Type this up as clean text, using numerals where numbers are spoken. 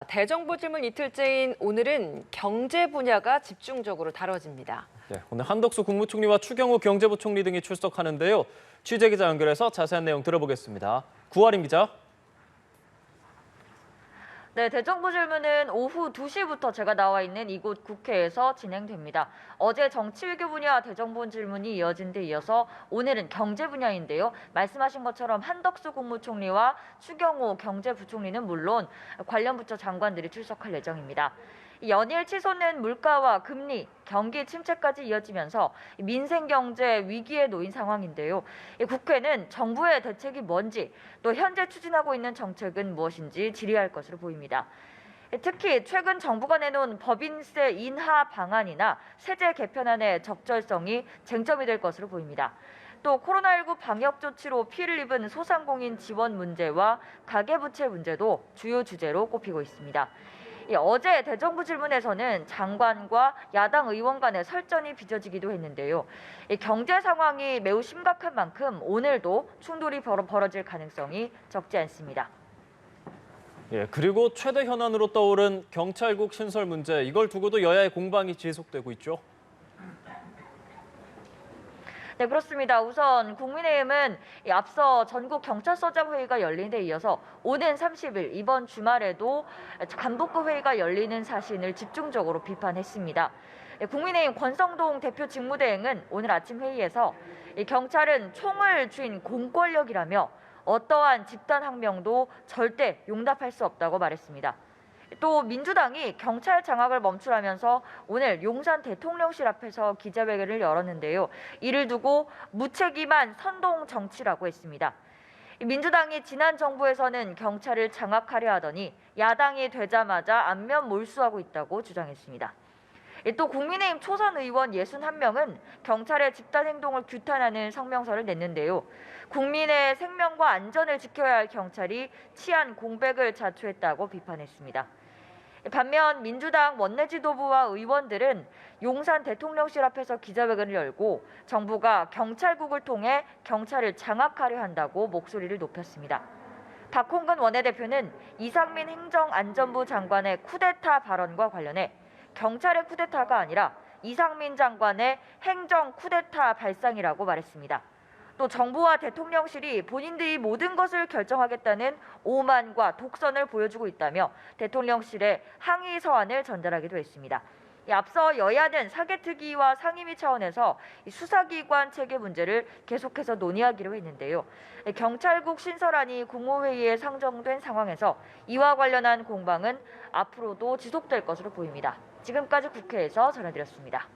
대정부 질문 이틀째인 오늘은 경제 분야가 집중적으로 다뤄집니다. 네, 오늘 한덕수 국무총리와 추경호 경제부총리 등이 출석하는데요. 취재기자 연결해서 자세한 내용 들어보겠습니다. 구하림 기자. 네, 대정부 질문은 오후 2시부터 제가 나와 있는 이곳 국회에서 진행됩니다. 어제 정치외교 분야 대정부 질문이 이어진 데 이어서 오늘은 경제 분야인데요. 말씀하신 것처럼 한덕수 국무총리와 추경호 경제부총리는 물론 관련 부처 장관들이 출석할 예정입니다. 연일 치솟는 물가와 금리, 경기 침체까지 이어지면서 민생 경제 위기에 놓인 상황인데요. 국회는 정부의 대책이 뭔지, 또 현재 추진하고 있는 정책은 무엇인지 질의할 것으로 보입니다. 특히 최근 정부가 내놓은 법인세 인하 방안이나 세제 개편안의 적절성이 쟁점이 될 것으로 보입니다. 또 코로나19 방역 조치로 피해를 입은 소상공인 지원 문제와 가계부채 문제도 주요 주제로 꼽히고 있습니다. 어제 대정부 질문에서는 장관과 야당 의원 간의 설전이 빚어지기도 했는데요. 경제 상황이 매우 심각한 만큼 오늘도 충돌이 벌어질 가능성이 적지 않습니다. 그리고 최대 현안으로 떠오른 경찰국 신설 문제, 이걸 두고도 여야의 공방이 지속되고 있죠. 네, 그렇습니다. 우선 국민의힘은 앞서 전국 경찰서장 회의가 열린 데 이어서 오는 30일 이번 주말에도 간부급 회의가 열리는 사실을 집중적으로 비판했습니다. 국민의힘 권성동 대표 직무대행은 오늘 아침 회의에서 경찰은 총을 쥔 공권력이라며 어떠한 집단 항명도 절대 용납할 수 없다고 말했습니다. 또 민주당이 경찰 장악을 멈추라면서 오늘 용산 대통령실 앞에서 기자회견을 열었는데요. 이를 두고 무책임한 선동 정치라고 했습니다. 민주당이 지난 정부에서는 경찰을 장악하려 하더니 야당이 되자마자 안면 몰수하고 있다고 주장했습니다. 또 국민의힘 초선 의원 61명은 경찰의 집단 행동을 규탄하는 성명서를 냈는데요. 국민의 생명과 안전을 지켜야 할 경찰이 치안 공백을 자초했다고 비판했습니다. 반면 민주당 원내지도부와 의원들은 용산 대통령실 앞에서 기자회견을 열고 정부가 경찰국을 통해 경찰을 장악하려 한다고 목소리를 높였습니다. 박홍근 원내대표는 이상민 행정안전부 장관의 쿠데타 발언과 관련해 경찰의 쿠데타가 아니라 이상민 장관의 행정 쿠데타 발상이라고 말했습니다. 또 정부와 대통령실이 본인들이 모든 것을 결정하겠다는 오만과 독선을 보여주고 있다며 대통령실에 항의 서한을 전달하기도 했습니다. 앞서 여야는 사개특위와 상임위 차원에서 수사기관 체계 문제를 계속해서 논의하기로 했는데요. 경찰국 신설안이 국무회의에 상정된 상황에서 이와 관련한 공방은 앞으로도 지속될 것으로 보입니다. 지금까지 국회에서 전해드렸습니다.